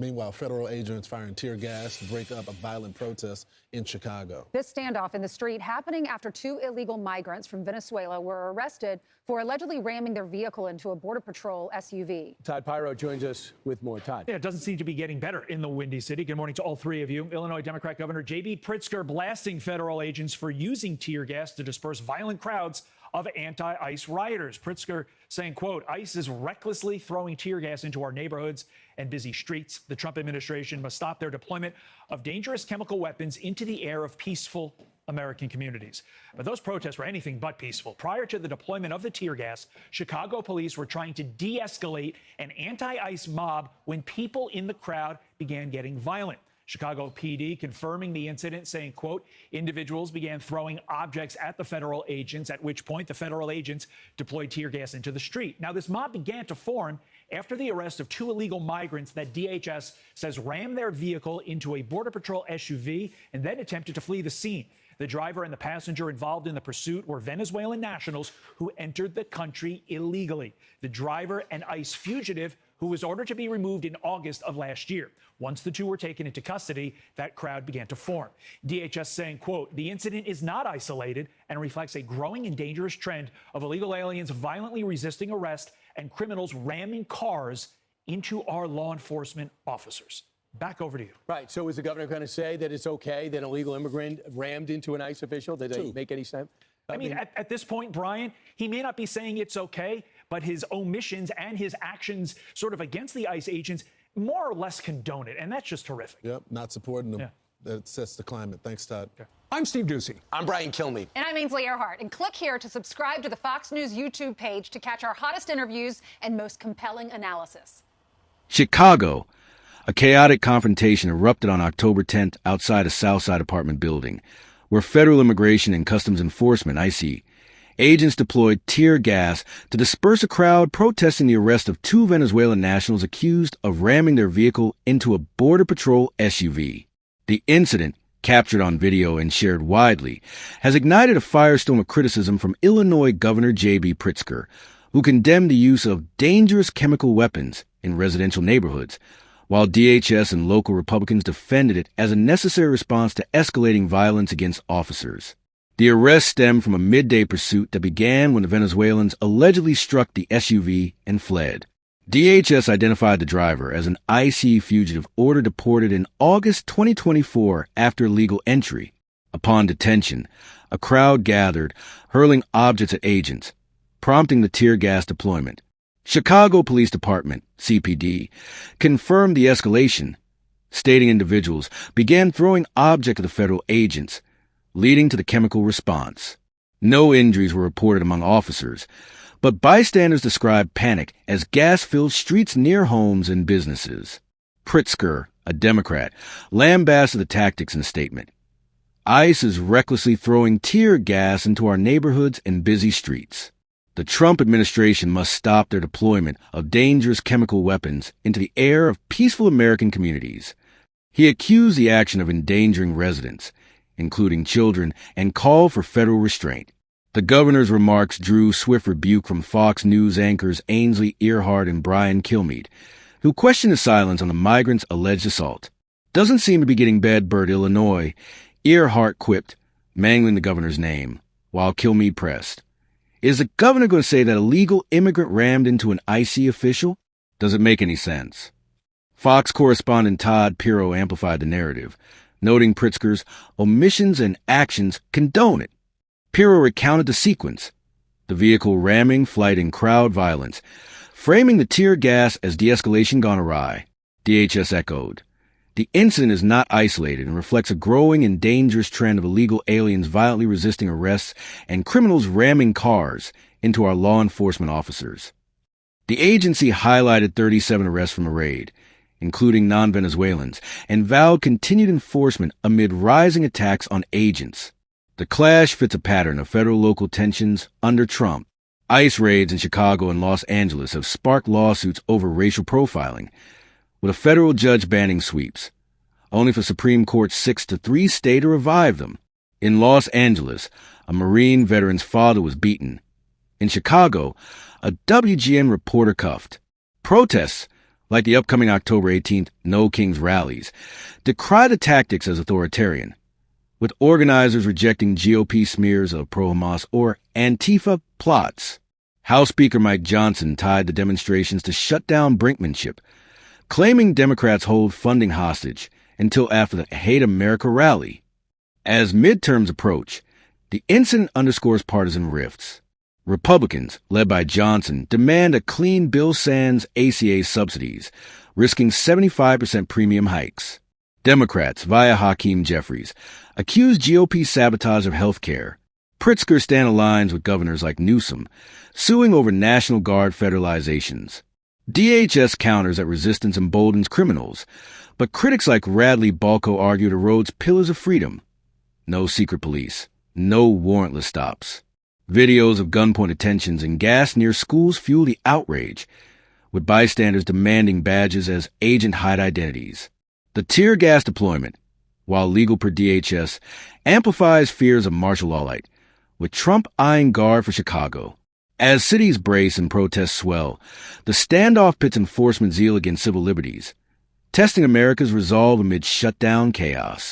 Meanwhile, federal agents firing tear gas to break up a violent protest in Chicago. This standoff in the street happening after 2 illegal migrants from Venezuela were arrested for allegedly ramming their vehicle into a Border Patrol SUV. Todd Pyro joins us with more. Todd. Yeah, it doesn't seem to be getting better in the Windy City. Good morning to all three of you. Illinois Democrat Governor J.B. Pritzker blasting federal agents for using tear gas to disperse violent crowds of anti-ICE rioters. Pritzker saying, quote, ICE is recklessly throwing tear gas into our neighborhoods and busy streets. The Trump administration must stop their deployment of dangerous chemical weapons into the air of peaceful American communities. But those protests were anything but peaceful. Prior to the deployment of the tear gas, Chicago police were trying to de-escalate an anti-ICE mob when people in the crowd began getting violent. Chicago PD confirming the incident, saying, quote, individuals began throwing objects at the federal agents, at which point the federal agents deployed tear gas into the street. Now, this mob began to form after the arrest of 2 illegal migrants that DHS says rammed their vehicle into a Border Patrol SUV and then attempted to flee the scene. The driver and the passenger involved in the pursuit were Venezuelan nationals who entered the country illegally. The driver, an ICE fugitive who was ordered to be removed in August of last year. Once the 2 were taken into custody, that crowd began to form. DHS saying, quote, the incident is not isolated and reflects a growing and dangerous trend of illegal aliens violently resisting arrest and criminals ramming cars into our law enforcement officers. Back over to you. Right. So is the governor going to say that it's okay that an illegal immigrant rammed into an ICE official? Did they make any sense? I mean, at this point, Brian, he may not be saying it's okay, but his omissions and his actions sort of against the ICE agents more or less condone it. And that's just horrific. Yep, not supporting them. Yeah. That sets the climate. Thanks, Todd. Okay. I'm Steve Ducey. I'm Brian Kilmeade. And I'm Ainsley Earhart. And click here to subscribe to the Fox News YouTube page to catch our hottest interviews and most compelling analysis. Chicago. A chaotic confrontation erupted on October 10th outside a Southside apartment building, where Federal Immigration and Customs Enforcement, ICE, agents deployed tear gas to disperse a crowd protesting the arrest of 2 Venezuelan nationals accused of ramming their vehicle into a Border Patrol SUV. The incident, captured on video and shared widely, has ignited a firestorm of criticism from Illinois Governor J.B. Pritzker, who condemned the use of dangerous chemical weapons in residential neighborhoods, while DHS and local Republicans defended it as a necessary response to escalating violence against officers. The arrest stemmed from a midday pursuit that began when the Venezuelans allegedly struck the SUV and fled. DHS identified the driver as an ICE fugitive order deported in August 2024 after illegal entry. Upon detention, a crowd gathered, hurling objects at agents, prompting the tear gas deployment. Chicago Police Department, CPD, confirmed the escalation, stating individuals began throwing objects at the federal agents, leading to the chemical response. No injuries were reported among officers, but bystanders described panic as gas filled streets near homes and businesses. Pritzker, a Democrat, lambasted the tactics in a statement. ICE is recklessly throwing tear gas into our neighborhoods and busy streets. The Trump administration must stop their deployment of dangerous chemical weapons into the air of peaceful American communities. He accused the action of endangering residents, including children, and called for federal restraint. The governor's remarks drew swift rebuke from Fox News anchors Ainsley Earhart and Brian Kilmeade, who questioned the silence on the migrants' alleged assault. Doesn't seem to be getting bedbird, Illinois, Earhart quipped, mangling the governor's name, while Kilmeade pressed. Is the governor going to say that a legal immigrant rammed into an ICE official? Does it make any sense? Fox correspondent Todd Pyro amplified the narrative, noting Pritzker's omissions and actions condone it. Pyro recounted the sequence, the vehicle ramming, flight, and crowd violence, framing the tear gas as de-escalation gone awry. DHS echoed. The incident is not isolated and reflects a growing and dangerous trend of illegal aliens violently resisting arrests and criminals ramming cars into our law enforcement officers. The agency highlighted 37 arrests from a raid, including non-Venezuelans, and vowed continued enforcement amid rising attacks on agents. The clash fits a pattern of federal-local tensions under Trump. ICE raids in Chicago and Los Angeles have sparked lawsuits over racial profiling, with a federal judge banning sweeps, only for Supreme Court's 6-3 stay to revive them. In Los Angeles, a Marine veteran's father was beaten. In Chicago, a WGN reporter cuffed. Protests, like the upcoming October 18th No Kings rallies, decry the tactics as authoritarian, with organizers rejecting GOP smears of pro-Hamas or Antifa plots. House Speaker Mike Johnson tied the demonstrations to shut down brinkmanship, claiming Democrats hold funding hostage until after the Hate America rally. As midterms approach, the incident underscores partisan rifts. Republicans, led by Johnson, demand a clean bill sans ACA subsidies, risking 75% premium hikes. Democrats, via Hakeem Jeffries, accuse GOP sabotage of health care. Pritzker stand alliance with governors like Newsom, suing over National Guard federalizations. DHS counters that resistance emboldens criminals, but critics like Radley Balco argue it erodes pillars of freedom. No secret police, no warrantless stops. Videos of gunpoint detentions and gas near schools fuel the outrage, with bystanders demanding badges as agent hide identities. The tear gas deployment, while legal per DHS, amplifies fears of martial law light, with Trump eyeing guard for Chicago. As cities brace and protests swell, the standoff pits enforcement zeal against civil liberties, testing America's resolve amid shutdown chaos.